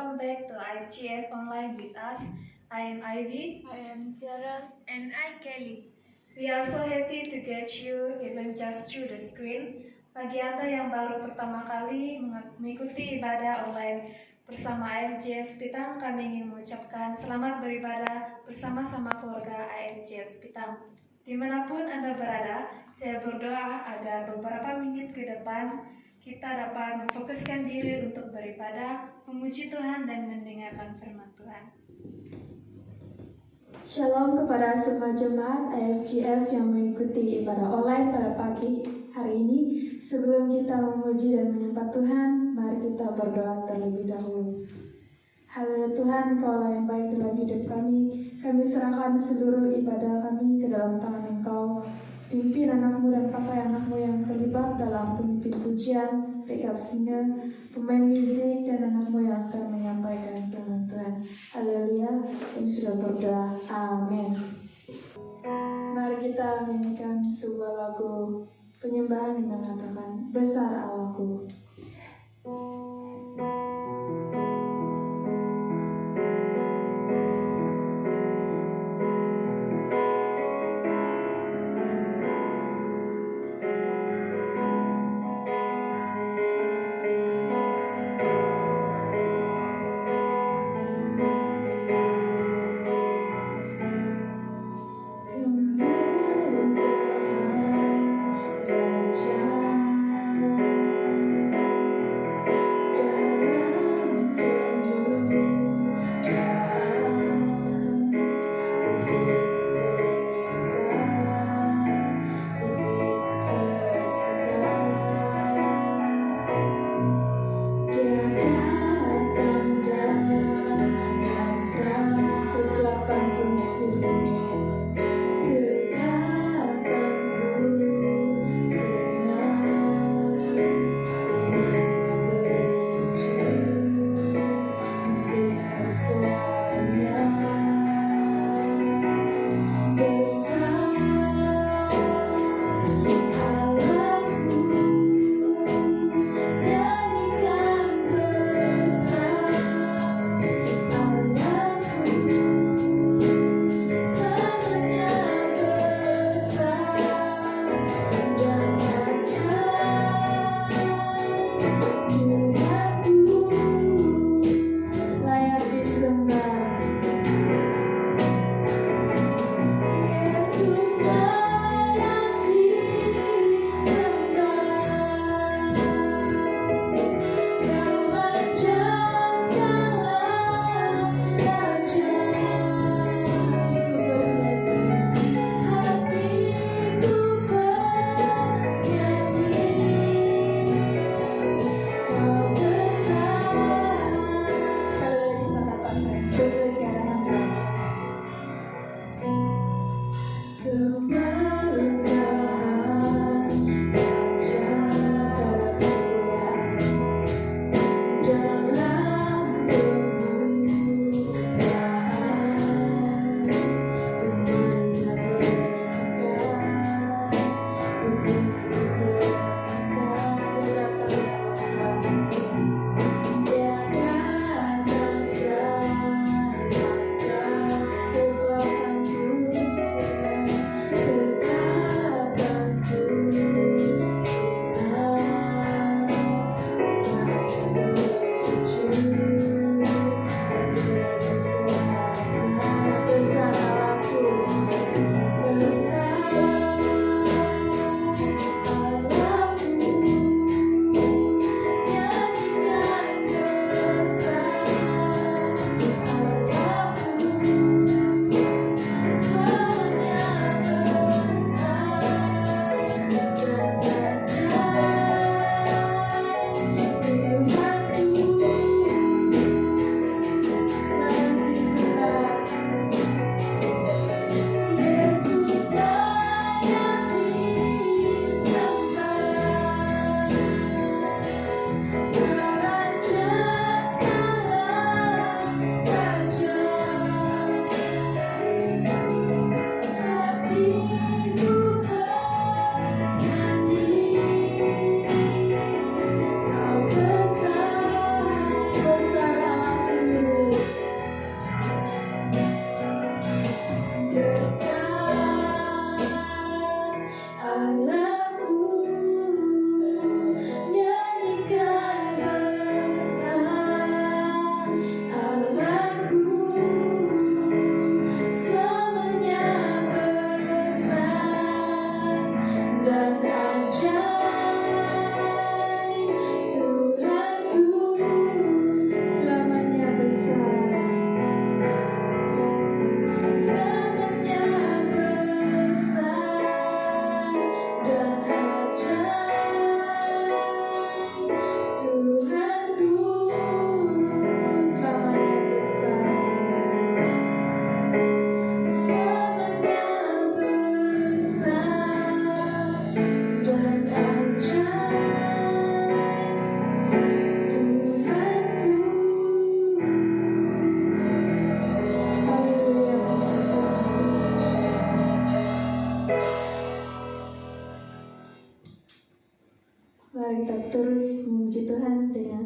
welcome back to IFGF Online with us. I am Ivy. I am Gerald. And I, Kelly. We are so happy to get you even just through the screen. Bagi Anda yang baru pertama kali mengikuti ibadah online bersama IFGF Spitang, kami ingin mengucapkan selamat beribadah bersama-sama keluarga IFGF Spitang. Dimanapun Anda berada, saya berdoa agar beberapa menit ke depan kita dapat memfokuskan diri untuk beribadah, memuji Tuhan, dan mendengarkan firman Tuhan. Shalom kepada semua jemaat IFGF yang mengikuti ibadah online pada pagi hari ini. Sebelum kita memuji dan menyembah Tuhan, mari kita berdoa terlebih dahulu. Haleluya Tuhan, Engkau yang baik dalam hidup kami. Kami serahkan seluruh ibadah kami ke dalam tangan Engkau. Pimpin anakmu dan pakai anakmu yang terlibat dalam pemimpin pujian, backup singer, pemain musik, dan anakmu yang akan menyampaikan firman Tuhan. Haleluya, kami sudah berdoa. Amin. Mari kita menyanyikan sebuah lagu penyembahan yang mengatakan, besar Allahku.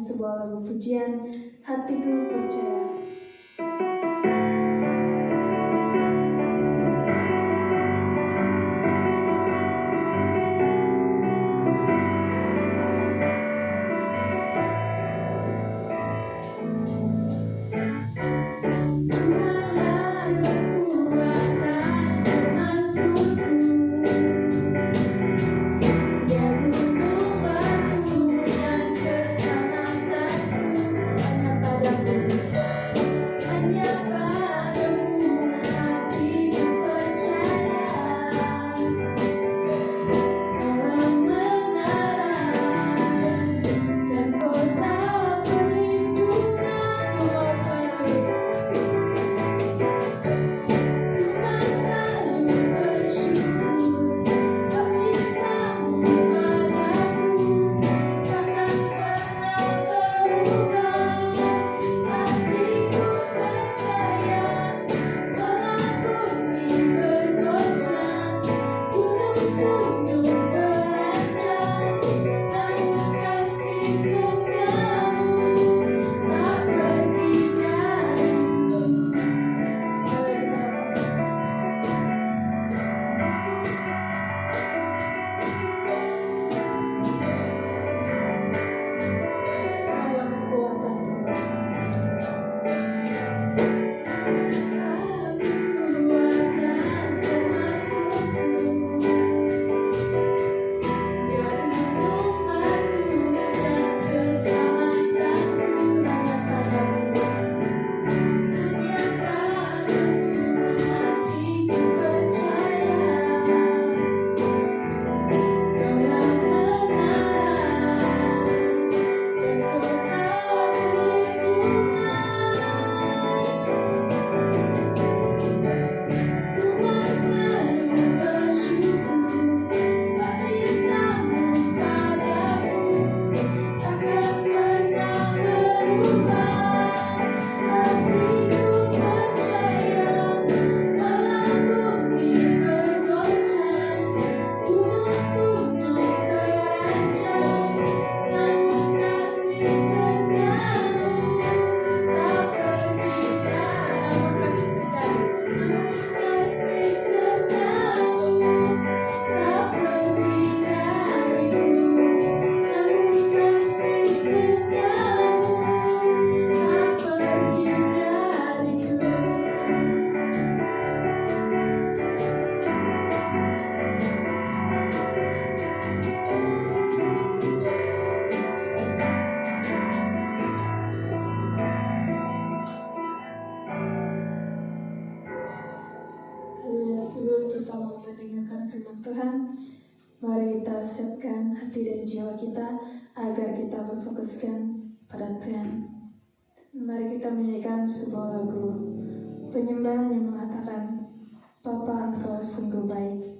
sebuah lagu pujian, Hatiku Percaya. Sebelum kita mau mendengarkan firman Tuhan, mari kita siapkan hati dan jiwa kita agar kita berfokuskan pada Tuhan. Mari kita menyanyikan sebuah lagu penyembahan yang mengatakan, Bapa Engkau sungguh baik.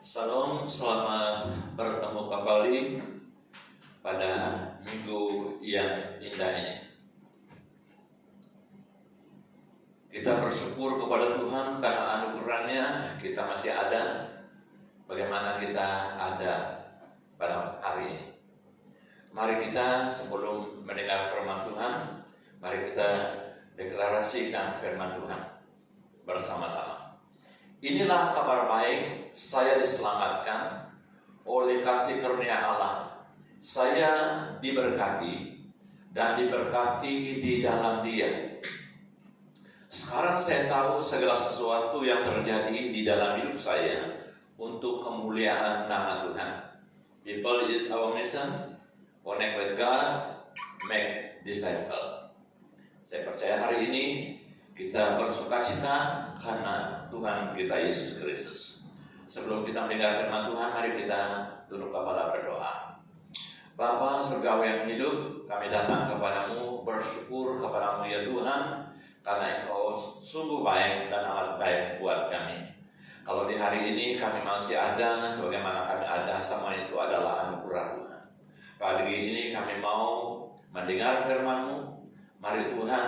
Salam, selamat bertemu kembali pada minggu yang indah ini. Kita bersyukur kepada Tuhan karena anugerahnya kita masih ada. Bagaimana kita ada pada hari ini? Mari kita sebelum mendengar firman Tuhan, mari kita deklarasikan firman Tuhan bersama-sama. Inilah kabar baik, saya diselamatkan oleh kasih karunia Allah. Saya diberkati dan diberkati di dalam Dia. Sekarang saya tahu segala sesuatu yang terjadi di dalam hidup saya untuk kemuliaan nama Tuhan. People is our mission, connect with God, make disciple. Saya percaya hari ini kita bersukacita karena Tuhan kita Yesus Kristus. Sebelum kita mendengar firman Tuhan, mari kita tunduk kepala berdoa. Bapa surgawi yang hidup, kami datang kepadamu, bersyukur kepadamu ya Tuhan, karena Engkau sungguh baik dan amat baik buat kami. Kalau di hari ini kami masih ada, sebagaimana kami ada, semua itu adalah anugerah Tuhan. Pagi ini kami mau mendengar firman-Mu. Mari Tuhan,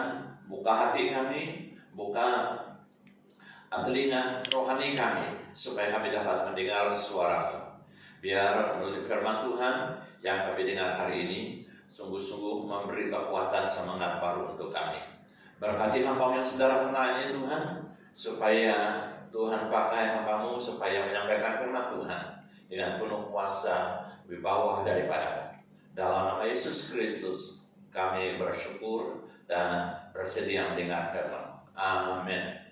buka hati kami, buka telinga rohani kami, supaya kami dapat mendengar suara-Mu. Biar menurut firman Tuhan yang kami dengar hari ini, sungguh-sungguh memberi kekuatan semangat baru untuk kami. Berkati hamba yang sederhana ini Tuhan, supaya Tuhan pakai hamba-Mu supaya menyampaikan firman Tuhan dengan penuh kuasa wibawa daripada. Dalam nama Yesus Kristus kami bersyukur dan bersedia mendengar firman. Amin.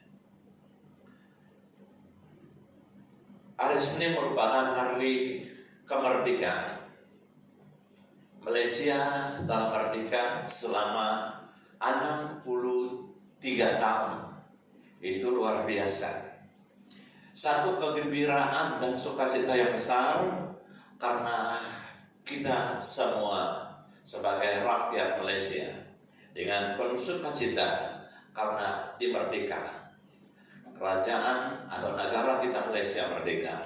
Hari Senin merupakan hari kemerdekaan. Malaysia telah merdeka selama 63 tahun. Itu luar biasa. Satu kegembiraan dan sukacita yang besar karena kita semua sebagai rakyat Malaysia dengan penuh sukacita karena dimerdekakan. Kerajaan atau negara kita Malaysia merdeka.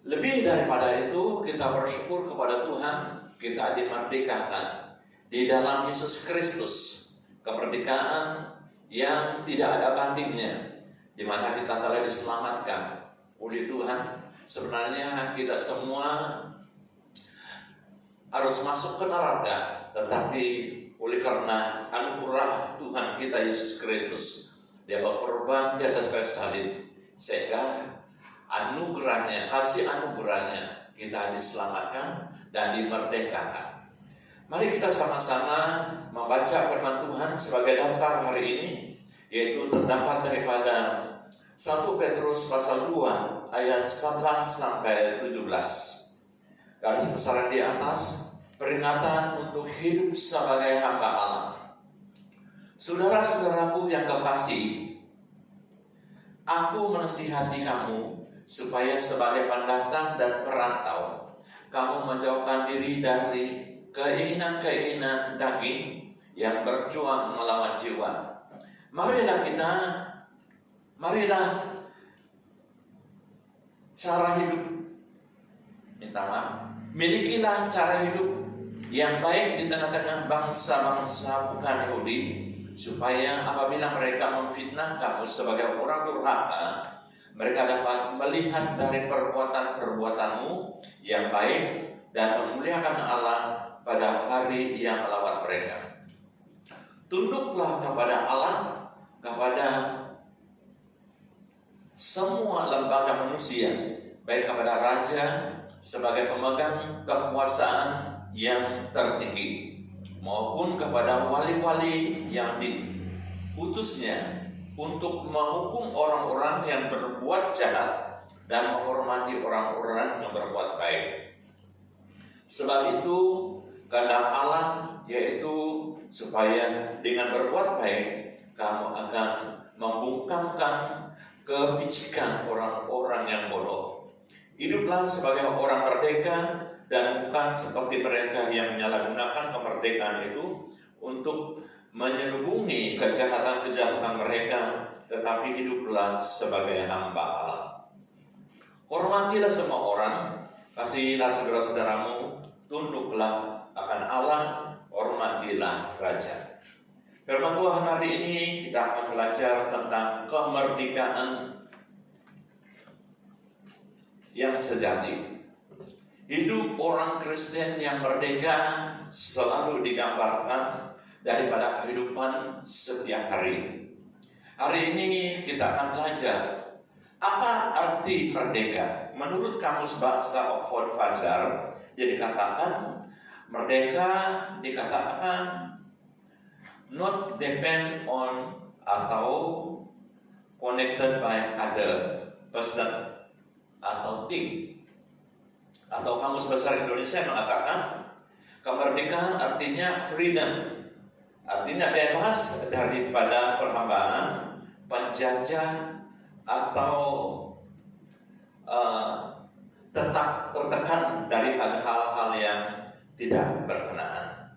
Lebih daripada itu, kita bersyukur kepada Tuhan, kita dimerdekakan di dalam Yesus Kristus. Kemerdekaan yang tidak ada bandingnya, di mana kita telah diselamatkan oleh Tuhan. Sebenarnya kita semua harus masuk ke neraka, tetapi oleh karena anugerah Tuhan kita Yesus Kristus, Dia berkorban di atas kayu salib, sehingga anugerahnya, kasih anugerahnya kita diselamatkan dan dimerdekakan. Mari kita sama-sama membaca firman Tuhan sebagai dasar hari ini, yaitu terdapat daripada 1 Petrus pasal 2 ayat 11 sampai 17. Garis besar di atas, peringatan untuk hidup sebagai hamba Allah. Saudara-saudaraku yang kekasih, aku menasihati kamu supaya sebagai pendatang dan perantau, kamu menjauhkan diri dari keinginan-keinginan daging yang berjuang melawan jiwa. Marilah cara hidup, milikilah cara hidup yang baik di tengah-tengah bangsa-bangsa bukan Yahudi, supaya apabila mereka memfitnah kamu sebagai orang durhaka, mereka dapat melihat dari perbuatan-perbuatanmu yang baik dan memuliakan Allah pada hari yang melawat mereka. Tunduklah kepada Allah, kepada semua lembaga manusia, baik kepada raja sebagai pemegang kekuasaan yang tertinggi, maupun kepada wali-wali yang diutusnya untuk menghukum orang-orang yang berbuat jahat dan menghormati orang-orang yang berbuat baik. Sebab itu kehendak Allah yaitu supaya dengan berbuat baik kamu akan membungkamkan kepicikan orang-orang yang bodoh. Hiduplah sebagai orang merdeka dan bukan seperti mereka yang menyalahgunakan kemerdekaan itu untuk menyelubungi kejahatan-kejahatan mereka, tetapi hiduplah sebagai hamba Allah. Hormatilah semua orang, kasihilah saudara-saudaramu, tunduklah akan Allah, hormatilah raja. Firman Tuhan hari ini kita akan belajar tentang kemerdekaan yang sejati. Hidup orang Kristen yang merdeka selalu digambarkan daripada kehidupan setiap hari. Hari ini kita akan belajar apa arti merdeka. Menurut Kamus Bahasa Oxford Fajar, dikatakan merdeka dikatakan not depend on atau connected by other person atau thing. Atau Kamus Besar Indonesia mengatakan kemerdekaan artinya freedom, artinya bebas daripada perhambaan, penjajah, atau tetap tertekan dari hal-hal yang tidak berkenaan.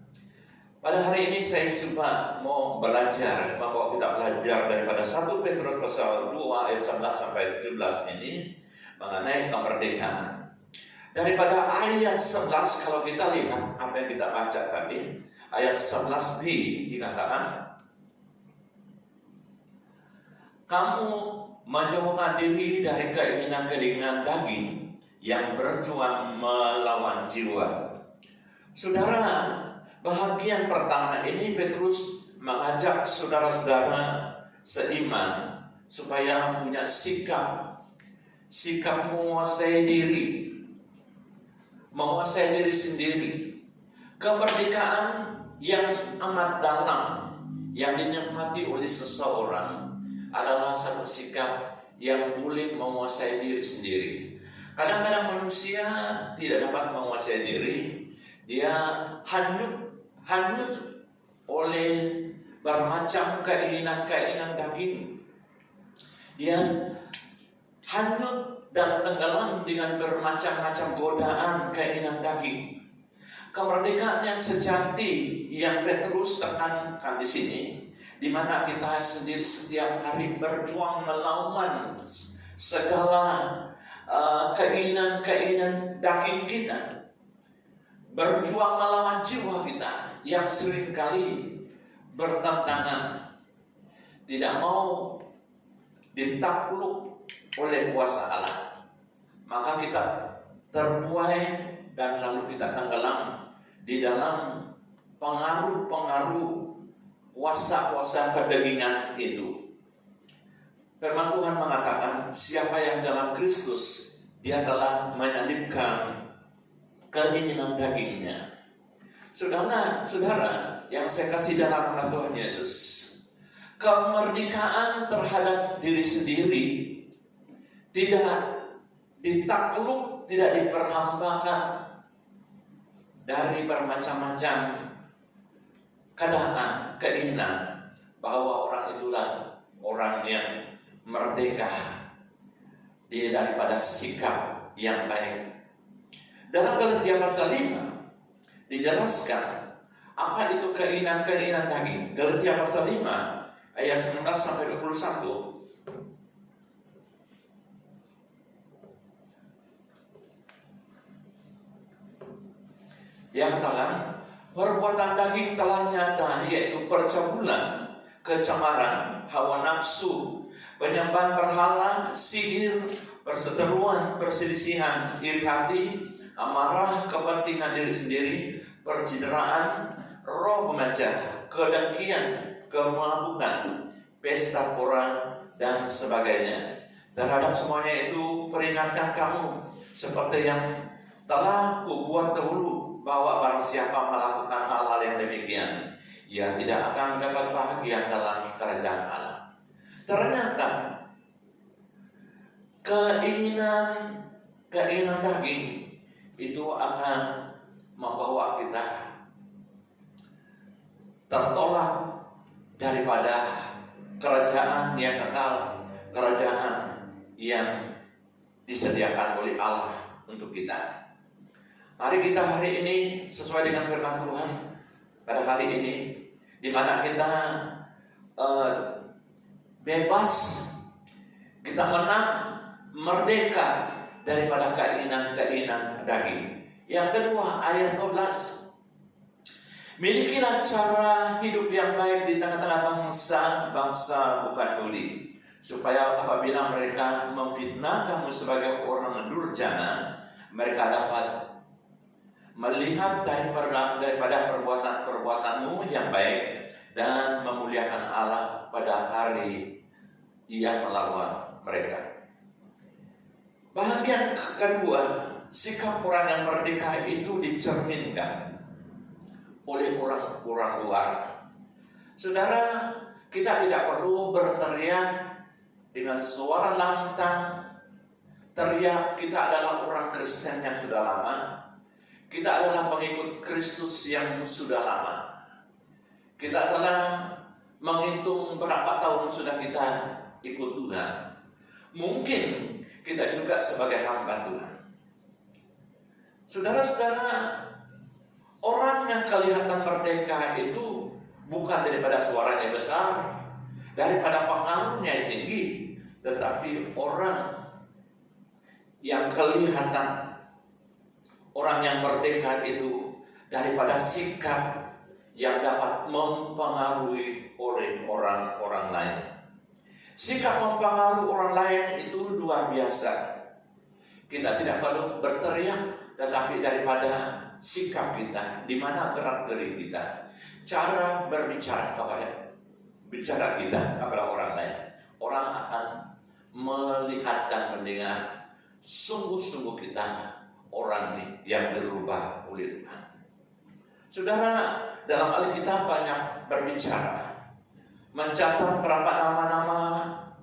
Pada hari ini saya coba mau belajar, membawa kita belajar daripada 1 Petrus pasal 2 ayat 11 sampai 17 ini mengenai kemerdekaan. Daripada ayat 11 kalau kita lihat apa yang kita baca tadi, ayat 11b dikatakan, kamu menjauhkan diri dari keinginan-keinginan daging yang berjuang melawan jiwa. Saudara, bahagian pertama ini Petrus mengajak saudara-saudara seiman supaya punya sikap menguasai diri sendiri. Kemerdekaan yang amat dalam yang dinikmati oleh seseorang adalah satu sikap yang boleh menguasai diri sendiri. Kadang-kadang manusia tidak dapat menguasai diri. Dia hanyut oleh bermacam keinginan daging. Dia hanyut dan tenggelam dengan bermacam-macam godaan keinginan daging. Kemerdekaan yang sejati yang Petrus tekankan di sini, di mana kita sendiri setiap hari berjuang melawan segala keinginan daging kita, berjuang melawan jiwa kita yang seringkali bertentangan, tidak mau ditakluk oleh kuasa Allah. Maka kita terbuai dan lalu kita tenggelam di dalam pengaruh kuasa-kuasa kedagingan itu. Firman Tuhan mengatakan, siapa yang dalam Kristus, dia telah menyalibkan keinginan dagingnya. Saudara yang saya kasih dalam nama Tuhan Yesus, kemerdekaan terhadap diri sendiri tidak ditakluk, tidak diperhambakan dari bermacam-macam keadaan, keinginan, bahwa orang itulah orang yang merdeka daripada sikap yang baik. Dalam Galatia pasal 5 dijelaskan apa itu keinginan daging. Galatia pasal 5 ayat 19 sampai 21. Dia katakan, perbuatan daging telah nyata, yaitu percabulan, kecemaran, hawa nafsu, penyembahan berhala, sihir, perseteruan, perselisihan, iri hati, amarah, kepentingan diri sendiri, percideraan, roh pemecah, kedengkian, kemabukan, pesta pora, dan sebagainya. Terhadap semuanya itu peringatkan kamu, seperti yang telah kubuat dahulu, bahwa barang siapa melakukan hal-hal yang demikian, ia tidak akan mendapat bahagia dalam kerajaan Allah. Ternyata keinginan daging itu akan membawa kita tertolak daripada kerajaan yang kekal, kerajaan yang disediakan oleh Allah untuk kita. Mari kita hari ini sesuai dengan firman Tuhan pada hari ini, di mana kita bebas, kita menang, merdeka daripada keinginan-keinginan daging. Yang kedua, ayat 12. Milikilah cara hidup yang baik di tengah-tengah bangsa bukan Yahudi, supaya apabila mereka memfitnah kamu sebagai orang durjana, mereka dapat melihat daripada perbuatan-perbuatanmu yang baik dan memuliakan Allah pada hari Ia melawan mereka. Bahagian kedua, sikap orang yang merdeka itu dicerminkan oleh orang-orang luar. Saudara, kita tidak perlu berteriak dengan suara lantang, teriak kita adalah orang Kristen yang sudah lama, kita adalah pengikut Kristus yang sudah lama. Kita telah menghitung berapa tahun sudah kita ikut Tuhan. Mungkin kita juga sebagai hamba Tuhan. Saudara-saudara, orang yang kelihatan merdeka itu bukan daripada suaranya besar, daripada pengaruhnya yang tinggi, tetapi orang yang kelihatan, orang yang merdeka itu daripada sikap yang dapat mempengaruhi oleh orang-orang lain. Sikap mempengaruhi orang lain itu luar biasa. Kita tidak perlu berteriak, tetapi daripada sikap kita, di mana gerak-gerik kita, cara berbicara kita kepada orang lain, orang akan melihat dan mendengar sungguh-sungguh kita orang yang berubah oleh Tuhan. Saudara, dalam Alkitab banyak berbicara, mencatat berapa nama-nama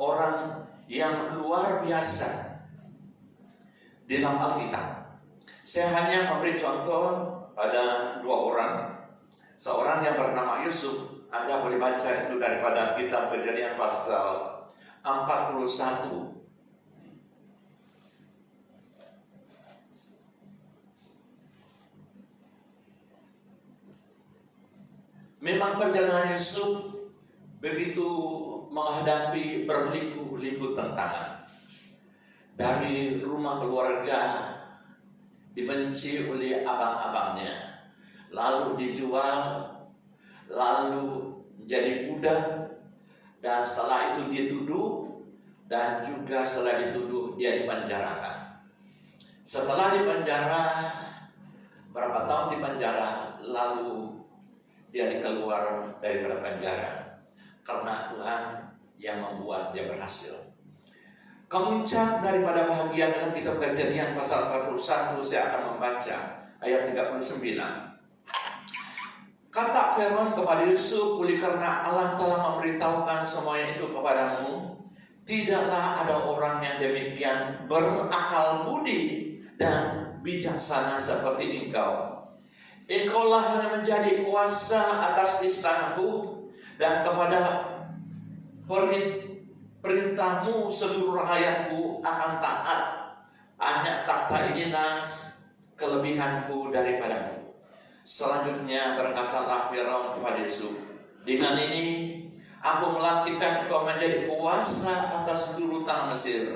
orang yang luar biasa di dalam Alkitab. Saya hanya memberi contoh pada 2 orang. Seorang yang bernama Yusuf, Anda boleh baca itu daripada kitab Kejadian pasal 41. Memang perjalanan Yusuf begitu menghadapi berliku-liku tantangan. Dari rumah keluarga dibenci oleh abang-abangnya, lalu dijual, lalu menjadi budak, dan setelah itu dituduh, dan juga setelah dituduh dia dipenjarakan. Setelah dipenjara, berapa tahun dipenjara, lalu dia dikeluar dari penjara karena Tuhan yang membuat dia berhasil. Kemuncak daripada bahagia dalam kitab Kejadian pasal 41, saya akan membaca ayat 39. Kata Firaun kepada Yusuf, oleh karena Allah telah memberitahukan semuanya itu kepadamu, tidaklah ada orang yang demikian berakal budi dan bijaksana seperti engkau. Engkaulah yang menjadi kuasa atas istanaku, dan kepada perintahmu seluruh rakyatku akan taat. Hanya takhta inilah kelebihanku daripadamu. Selanjutnya berkatalah Firaun kepada Yusuf, dengan ini aku melantikkan engkau menjadi kuasa atas seluruh tanah Mesir.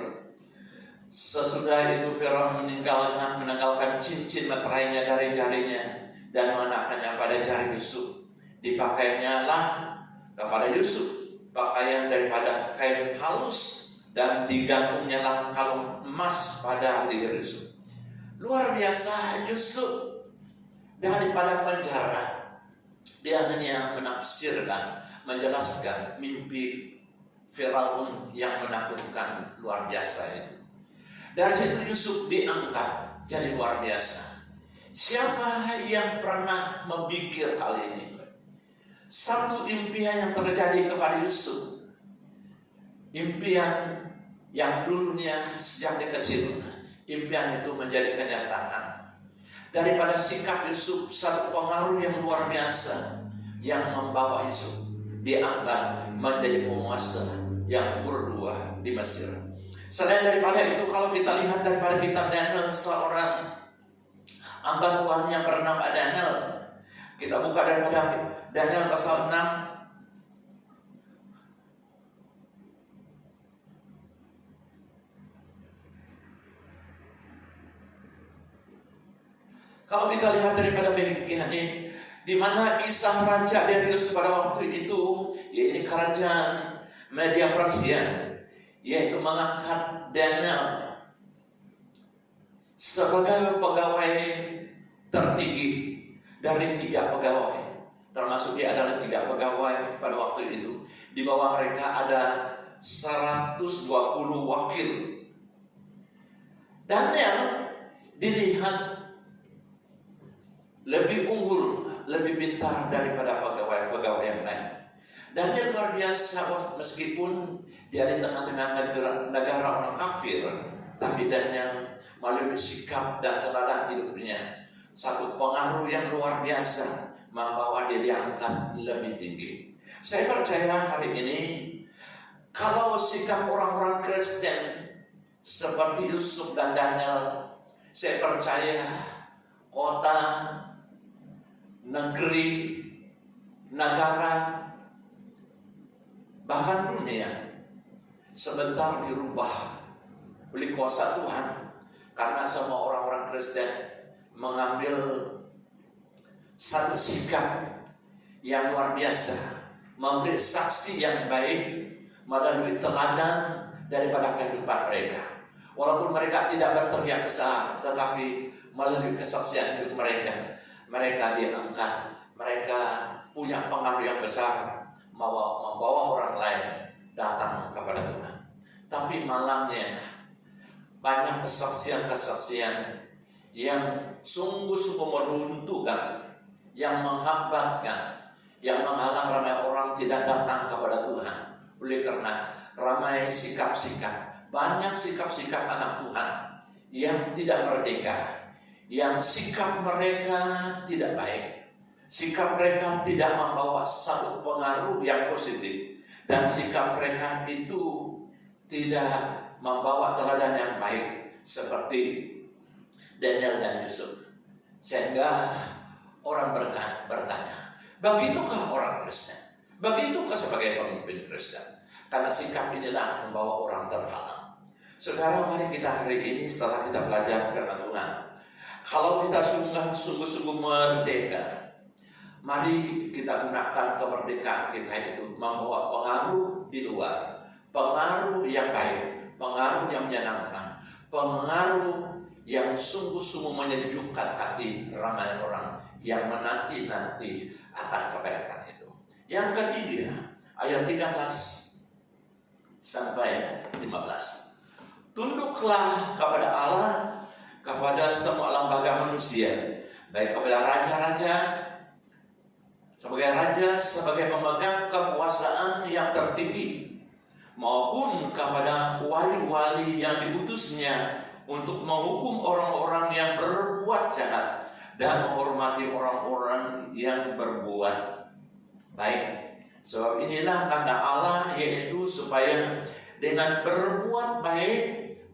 Sesudah itu Firaun menanggalkan cincin meterainya dari jarinya dan mengenakannya pada jari Yusuf. Dipakainya lah kepada Yusuf pakaian daripada kain halus, dan digantungnya lah kalung emas pada leher Yusuf. Luar biasa, Yusuf daripada penjara, dia hanya menafsirkan, menjelaskan mimpi Firaun yang menakutkan luar biasa itu. Dari situ Yusuf diangkat jadi luar biasa. Siapa yang pernah memikir hal ini? Satu impian yang terjadi kepada Yusuf, impian yang dulunya sejak dia kecil, impian itu menjadi kenyataan. Daripada sikap Yusuf, satu pengaruh yang luar biasa yang membawa Yusuf diangkat menjadi penguasa yang berdua di Mesir. Selain daripada itu, kalau kita lihat daripada kitab Daniel, seorang hamba Tuhan yang bernama Daniel, kita buka daripada Daniel pasal 6. Kalau kita lihat daripada bagian ini, di mana kisah Raja Darius pada waktu itu, yaitu kerajaan Media Persia, yaitu mengangkat Daniel sebagai pegawai tertinggi dari 3 pegawai, termasuk dia adalah 3 pegawai pada waktu itu. Di bawah mereka ada 120 wakil. Daniel dilihat lebih unggul, lebih pintar daripada pegawai-pegawai yang lain. Daniel luar biasa, meskipun dia di tengah-tengah negara orang kafir, tapi Daniel melalui sikap dan teladan hidupnya, satu pengaruh yang luar biasa membawa dia diangkat lebih tinggi. Saya percaya hari ini, kalau sikap orang-orang Kristen seperti Yusuf dan Daniel, saya percaya kota, negeri, negara, bahkan dunia sebentar dirubah oleh kuasa Tuhan, karena semua orang-orang Kristen mengambil satu sikap yang luar biasa, memberi saksi yang baik melalui teladan daripada kehidupan mereka. Walaupun mereka tidak berteriak besar, tetapi melalui kesaksian hidup mereka, mereka diangkat, mereka punya pengaruh yang besar, membawa orang lain datang kepada Tuhan. Tapi malamnya banyak kesaksian-kesaksian yang sungguh-sungguh meruntuhkan, yang menghambatkan, yang menghalang ramai orang tidak datang kepada Tuhan. Oleh karena ramai sikap-sikap, banyak sikap-sikap anak Tuhan yang tidak merdeka, yang sikap mereka tidak baik, sikap mereka tidak membawa satu pengaruh yang positif, dan sikap mereka itu tidak membawa teladan yang baik seperti Daniel dan Yusuf. Sehingga orang bertanya, begitukah orang Kristen? Begitukah sebagai pemimpin Kristen? Karena sikap inilah membawa orang terhalang. Sekarang mari kita hari ini setelah kita belajar firman Tuhan, kalau kita sungguh-sungguh merdeka, mari kita gunakan kemerdekaan kita itu membawa pengaruh di luar, pengaruh yang baik, pengaruh yang menyenangkan, pengaruh yang sungguh-sungguh menyejukkan hati ramai orang yang menanti-nanti akan kebaikan itu. Yang ketiga, ayat 13 sampai 15. Tunduklah kepada Allah, kepada semua lembaga manusia, baik kepada raja-raja, sebagai pemegang kekuasaan yang tertinggi, maupun kepada wali-wali yang diutusnya untuk menghukum orang-orang yang berbuat jahat dan menghormati orang-orang yang berbuat baik. Sebab inilah kata Allah, yaitu supaya dengan berbuat baik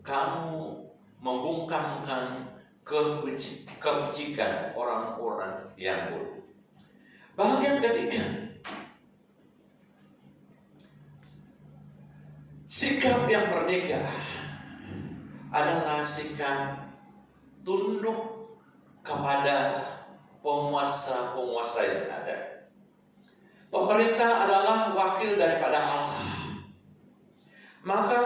kamu membungkamkan kebajikan orang-orang yang buruk. Bahagian ketiga, sikap yang merdeka adalah sikap tunduk kepada penguasa-penguasa yang ada. Pemerintah adalah wakil daripada Allah. Maka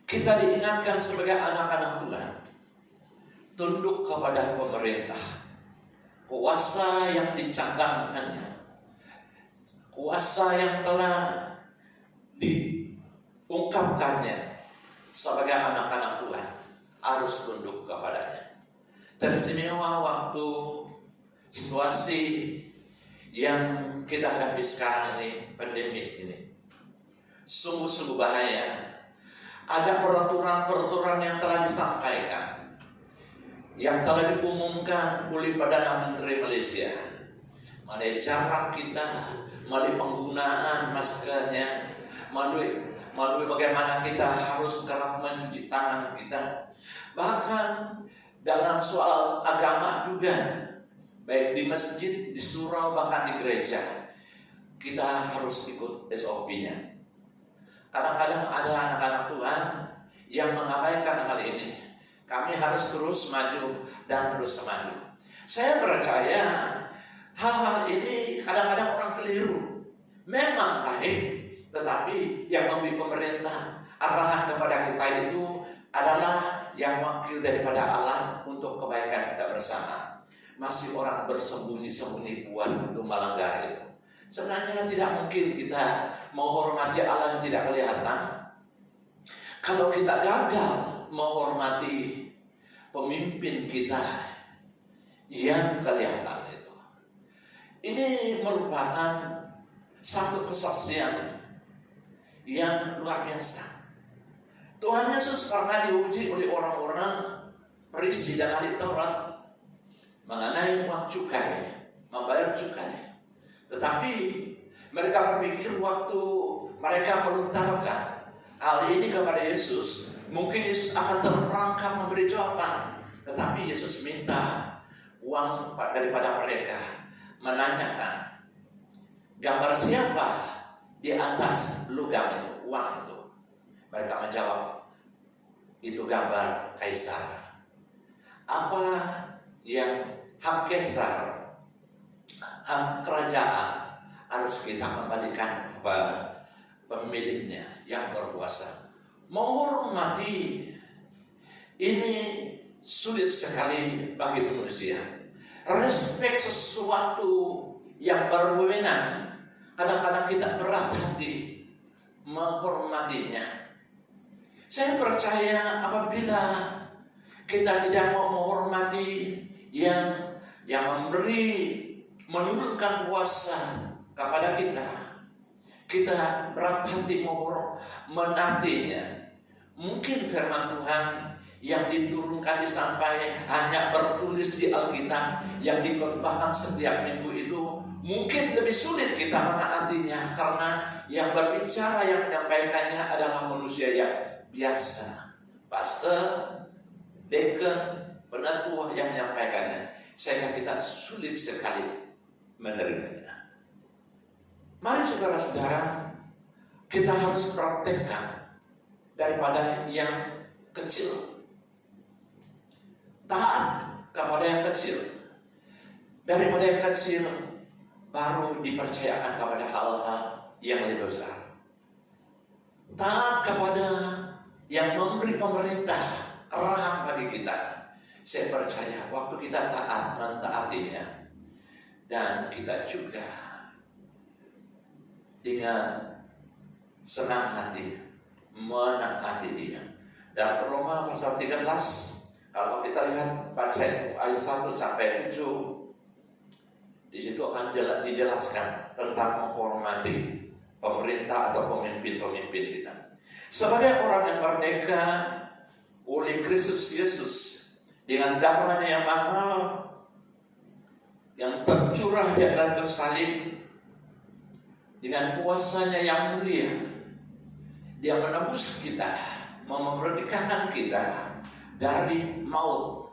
kita diingatkan sebagai anak-anak Tuhan, tunduk kepada pemerintah, kuasa yang dicadangkannya, kuasa yang telah diungkapkannya. Sebagai anak-anak Tuhan harus tunduk kepadanya. Teristimewa waktu situasi yang kita hadapi sekarang ini, pandemi ini, sungguh-sungguh bahaya. Ada peraturan-peraturan yang telah disampaikan, yang telah diumumkan oleh Perdana Menteri Malaysia, mengenai jarak kita, melalui penggunaan maskernya, melalui bagaimana kita harus kerap mencuci tangan kita. Bahkan dalam soal agama juga, baik di masjid, di surau, bahkan di gereja, kita harus ikut SOP-nya. Kadang-kadang ada anak-anak Tuhan yang mengabaikan hal ini. Kami harus terus maju dan terus maju. Saya percaya hal-hal ini kadang-kadang orang keliru. Memang baik, tetapi yang memberi pemerintah arahan kepada kita itu adalah yang wakil daripada Allah untuk kebaikan kita bersama. Masih orang bersembunyi-sembunyi buat untuk melanggar itu. Sebenarnya tidak mungkin kita menghormati Allah yang tidak kelihatan. Kalau kita gagal menghormati pemimpin kita yang kelihatan itu, ini merupakan satu kesaksian yang luar biasa. Tuhan Yesus pernah diuji oleh orang-orang Farisi dan ahli Taurat mengenai uang cukai, membayar cukai. Tetapi mereka berpikir waktu mereka melontarkan hal ini kepada Yesus, mungkin Yesus akan terperangkap memberi jawaban. Tetapi Yesus minta uang daripada mereka, menanyakan gambar siapa di atas logam itu, uang itu. Mereka menjawab, itu gambar Kaisar. Apa yang hak Kaisar, hak kerajaan, harus kita kembalikan kepada pemiliknya yang berkuasa. Menghormati ini sulit sekali bagi manusia. Respek sesuatu yang berwenang, kadang-kadang kita berat hati menghormatinya. Saya percaya apabila kita tidak mau menghormati yang menurunkan kuasa kepada kita berat hati menantinya. Mungkin firman Tuhan yang diturunkan disampaikan hanya bertulis di Alkitab yang dikhotbahkan setiap minggu itu mungkin lebih sulit kita menaatinya, karena yang berbicara, yang menyampaikannya adalah manusia yang biasa, pastor, deacon, penatua yang menyampaikannya, sehingga kita sulit sekali menerimanya. Mari saudara-saudara, kita harus praktekkan daripada yang kecil. Taat kepada yang kecil. Daripada yang kecil baru dipercayakan kepada hal-hal yang lebih besar. Taat kepada yang memberi pemerintah arahan bagi kita. Saya percaya waktu kita taat mentaatinya, dan kita juga dengan senang hati menaati dia. Dan Roma pasal 13, kalau kita lihat baca ayat 1 sampai 7, di situ akan dijelaskan tentang menghormati pemerintah atau pemimpin-pemimpin kita. Sebagai orang yang merdeka oleh Kristus Yesus dengan darahnya yang mahal yang tercurah di atas salib, dengan kuasanya yang mulia, dia menebus kita, memerdekakan kita dari maut.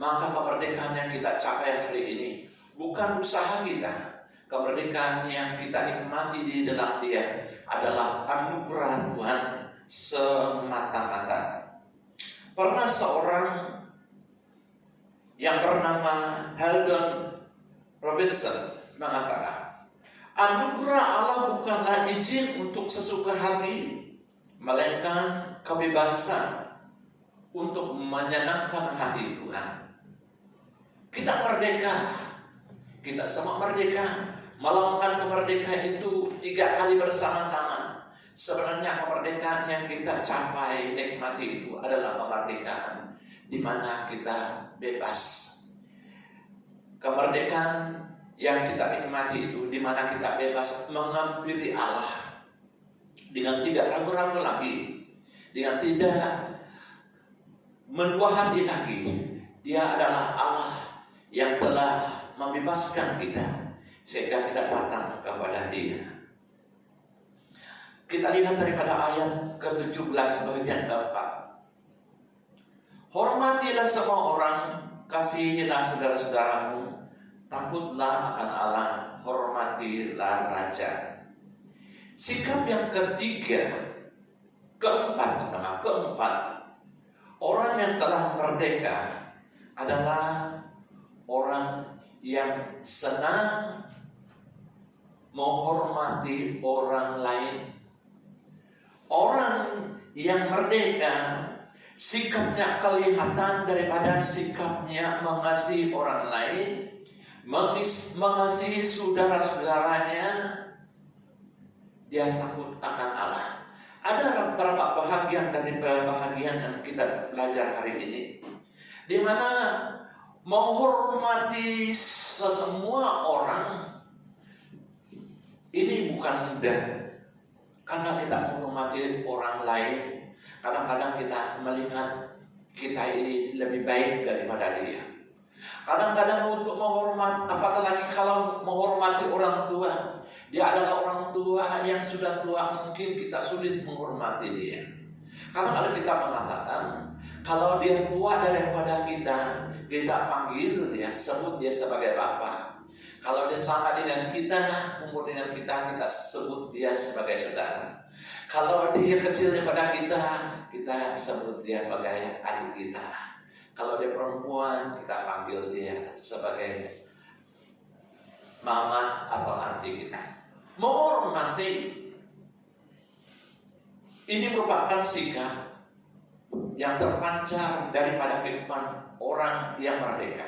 Maka kemerdekaan yang kita capai hari ini bukan usaha kita. Kemerdekaan yang kita nikmati di dalam Dia adalah anugerah Tuhan semata-mata. Pernah seorang yang bernama Sheldon Robinson mengatakan, anugerah Allah bukanlah izin untuk sesuka hati, melainkan kebebasan untuk menyenangkan hati Tuhan. Kita merdeka, kita semua merdeka. Melakukan kemerdekaan itu 3 kali bersama-sama. Sebenarnya kemerdekaan yang kita capai, nikmati itu adalah kemerdekaan di mana kita bebas. Kemerdekaan yang kita nikmati itu di mana kita bebas menghampiri Allah dengan tidak ragu-ragu lagi, dengan tidak mendua hati lagi. Dia adalah Allah yang telah membebaskan kita sehingga kita datang kepada Dia. Kita lihat daripada ayat ke-17 bagian keempat. Hormatilah semua orang, kasihilah saudara-saudaramu, takutlah akan Allah, hormatilah raja. Sikap yang keempat, Orang yang telah merdeka adalah orang yang senang menghormati orang lain. Orang yang merdeka sikapnya kelihatan daripada sikapnya mengasihi orang lain, mengasihi saudara-saudaranya. Dia takut akan Allah. Ada beberapa bahagian dari bahagian yang kita belajar hari ini, di mana menghormati semua orang ini bukan mudah. Karena kita menghormati orang lain, kadang-kadang kita melihat kita ini lebih baik daripada dia. Kadang-kadang untuk menghormati, apalagi kalau menghormati orang tua, dia adalah orang tua yang sudah tua, mungkin kita sulit menghormati dia. Karena kalau kita mengatakan, kalau dia tua daripada kita panggil dia, sebut dia sebagai bapak. Kalau dia sama dengan kita, umur dengan kita sebut dia sebagai saudara. Kalau dia kecil daripada kita sebut dia sebagai adik kita. Kalau dia perempuan, kita panggil dia sebagai mama atau adik kita. Menghormati ini merupakan sikap yang terpancar daripada kehidupan orang yang merdeka.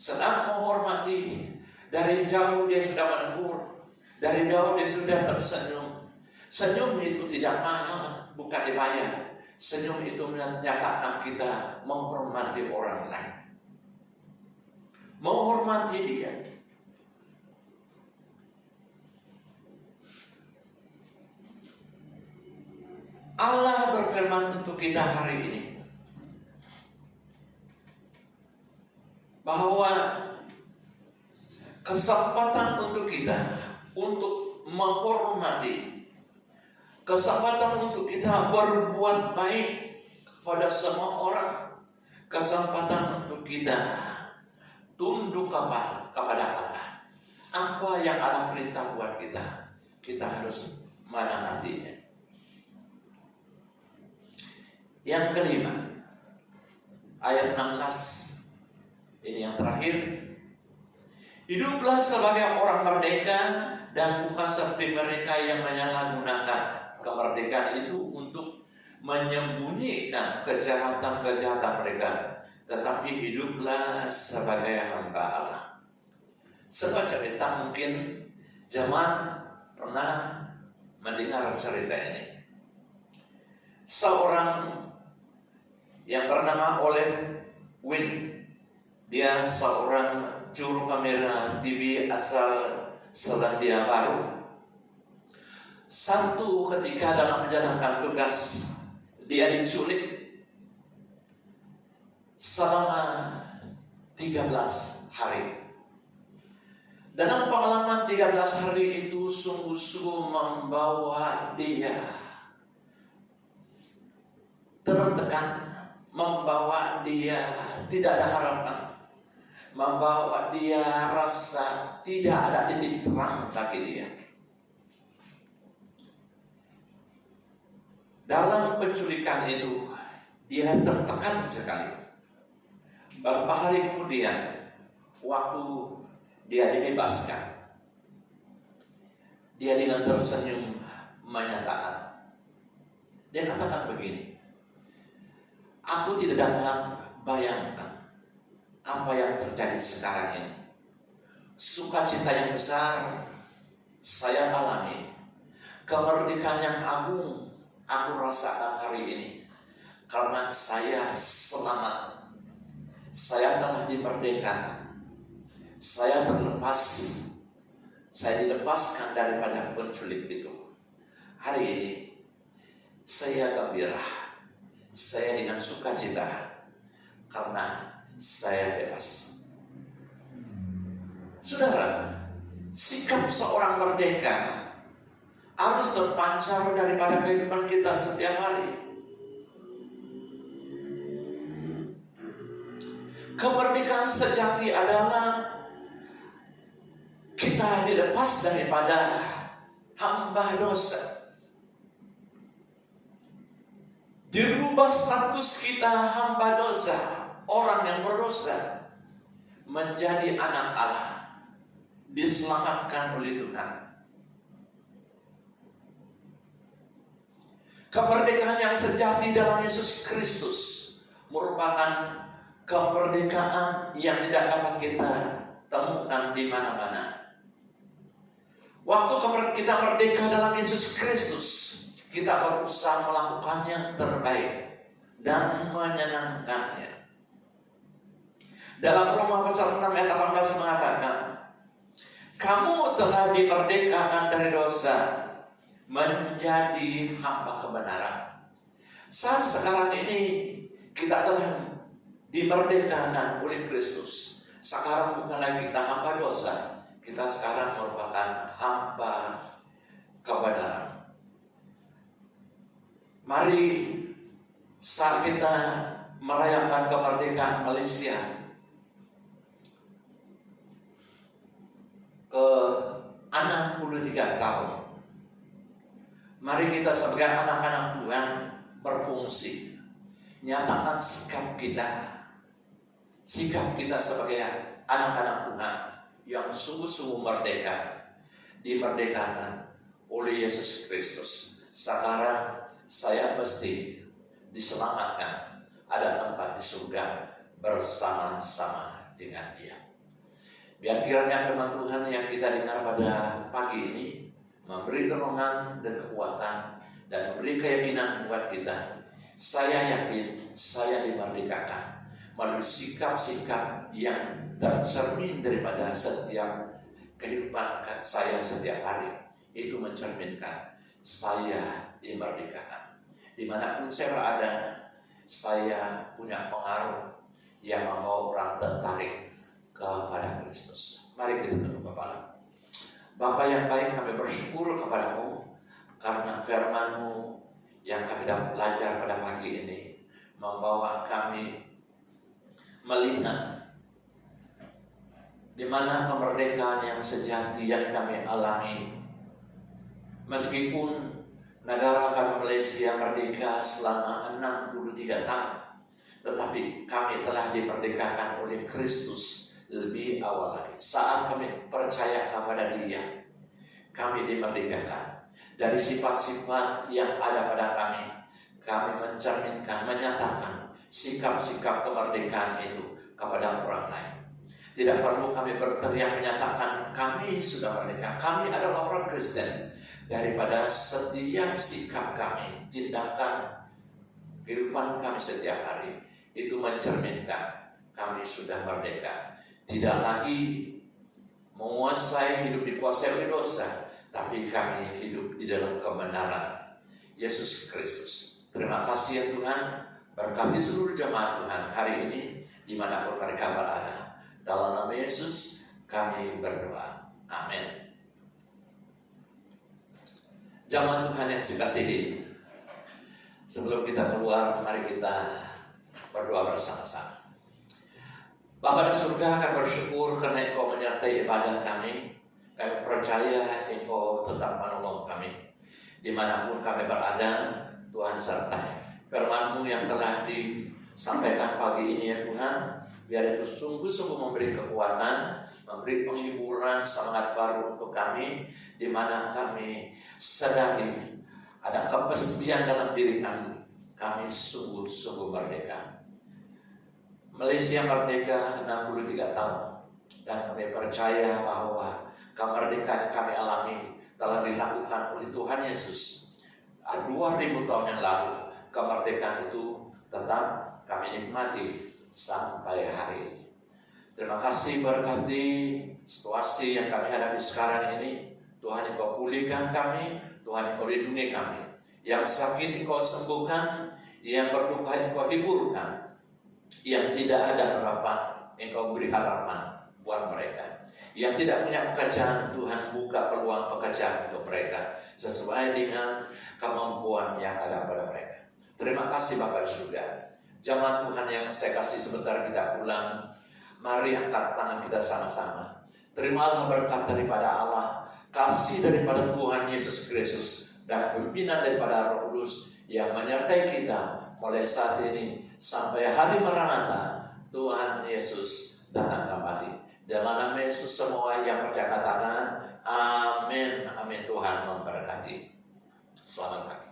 Senang menghormati, dari jauh dia sudah menegur, dari jauh dia sudah tersenyum. Senyum itu tidak mahal, bukan dibayar. Senyum itu menyatakan kita menghormati orang lain, menghormati dia. Allah berfirman untuk kita hari ini bahwa kesempatan untuk kita untuk menghormati, kesempatan untuk kita berbuat baik kepada semua orang, kesempatan untuk kita tunduk kepada Allah. Apa yang Allah perintah buat kita, kita harus menaatinya. Yang kelima, ayat 16, ini yang terakhir. Hiduplah sebagai orang merdeka dan bukan seperti mereka yang menyalahgunakan kemerdekaan itu untuk menyembunyikan kejahatan-kejahatan mereka, tetapi hiduplah sebagai hamba Allah. Sebuah cerita, mungkin jemaat pernah mendengar cerita ini. Seorang yang bernama Olive Wynne, dia seorang juru kamera TV asal Selandia Baru. Satu ketika dalam menjalankan tugas, dia diculik selama 13 hari. Dalam pengalaman 13 hari itu sungguh-sungguh membawa dia tertekan, membawa dia tidak ada harapan, membawa dia rasa tidak ada titik terang bagi dia. Dalam penculikan itu dia tertekan sekali. Beberapa hari kemudian, waktu dia dibebaskan, dia dengan tersenyum menyatakan, dia katakan begini, aku tidak dapat bayangkan apa yang terjadi sekarang ini. Sukacita yang besar saya alami, kemerdekaan yang agung aku rasakan hari ini, karena saya selamat, saya telah dimerdekakan, saya terlepas, saya dilepaskan daripada penculik itu. Hari ini saya gembira, saya dengan sukacita karena saya bebas. Saudara, sikap seorang merdeka harus terpancar daripada kehidupan kita setiap hari. Kemerdekaan sejati adalah kita dilepas daripada hamba dosa, dirubah mengubah status kita hamba dosa, orang yang berdosa, menjadi anak Allah, diselamatkan oleh Tuhan. Kemerdekaan yang sejati dalam Yesus Kristus merupakan kemerdekaan yang tidak dapat kita temukan di mana-mana. Waktu kita merdeka dalam Yesus Kristus, kita berusaha melakukan yang terbaik dan menyenangkannya. Dalam Roma pasal 6 ayat 18 mengatakan, kamu telah dimerdekakan dari dosa, menjadi hamba kebenaran. Saat sekarang ini kita telah dimerdekakan oleh Kristus. Sekarang bukan lagi kita hamba dosa, kita sekarang merupakan hamba kebenaran. Mari saat kita merayakan kemerdekaan Malaysia ke 63 tahun, mari kita sebagai anak-anak Tuhan berfungsi, nyatakan sikap kita sebagai anak-anak Tuhan yang sungguh-sungguh merdeka, dimerdekakan oleh Yesus Kristus. Sekarang saya mesti diselamatkan, ada tempat di surga bersama-sama dengan Dia. Biar kiranya firman Tuhan yang kita dengar pada pagi ini memberi dorongan dan kekuatan dan memberi keyakinan buat kita. Saya yakin saya dimerdekakan melalui sikap-sikap yang tercermin daripada setiap kehidupan saya setiap hari. Itu mencerminkan saya dimerdekakan. Dimanapun saya berada, saya punya pengaruh yang membawa orang tertarik kepada Kristus. Mari kita tunduk kepala. Bapa yang baik, kami bersyukur kepadamu karena firman-Mu yang kami dapat belajar pada pagi ini membawa kami melihat di mana kemerdekaan yang sejati yang kami alami. Meskipun negara kami Malaysia merdeka selama 63 tahun, tetapi kami telah dimerdekakan oleh Kristus lebih awal lagi. Saat kami percaya kepada Dia, kami dimerdekakan dari sifat-sifat yang ada pada kami. Kami mencerminkan, menyatakan sikap-sikap kemerdekaan itu kepada orang lain. Tidak perlu kami berteriak menyatakan kami sudah merdeka, kami adalah orang Kristen. Daripada setiap sikap kami, tindakan kehidupan kami setiap hari, itu mencerminkan kami sudah merdeka. Tidak lagi menguasai, hidup dikuasai oleh dosa, tapi kami hidup di dalam kebenaran Yesus Kristus. Terima kasih ya Tuhan, berkati seluruh jemaat Tuhan hari ini dimanapun mereka berada. Dalam nama Yesus kami berdoa. Amin. Jemaat Tuhan yang dikasihi, sebelum kita keluar, mari kita berdoa bersama-sama. Bapa di surga, kami bersyukur karena Engkau menyertai ibadah kami. Kami percaya Engkau tetap menolong kami dimanapun kami berada. Tuhan sertai firman-Mu yang telah disampaikan pagi ini ya Tuhan, biar itu sungguh-sungguh memberi kekuatan, memberi penghiburan, semangat baru untuk kami, di mana kami sadari ada kepastian dalam diri kami. Kami sungguh-sungguh merdeka. Malaysia merdeka 63 tahun, dan kami percaya bahwa kemerdekaan yang kami alami telah dilakukan oleh Tuhan Yesus 2000 tahun yang lalu. Kemerdekaan itu tetap kami nikmati sampai hari ini. Terima kasih, berkati situasi yang kami hadapi sekarang ini. Tuhan, Engkau pulihkan kami, Tuhan, Engkau lindungi kami. Yang sakit Engkau sembuhkan, yang berduka Engkau hiburkan, yang tidak ada harapan Engkau beri harapan buat mereka. Yang tidak punya pekerjaan, Tuhan buka peluang pekerjaan untuk mereka sesuai dengan kemampuan yang ada pada mereka. Terima kasih Bapa di surga. Jemaat Tuhan yang saya kasih, sebentar kita pulang, mari angkat tangan kita sama-sama. Terimalah berkat daripada Allah, kasih daripada Tuhan Yesus Kristus, dan pimpinan daripada Roh Kudus yang menyertai kita mulai saat ini sampai hari Maranatha, Tuhan Yesus datang kembali. Dalam nama Yesus semua yang percaya katakan amin. Amin. Tuhan memberkati. Selamat pagi.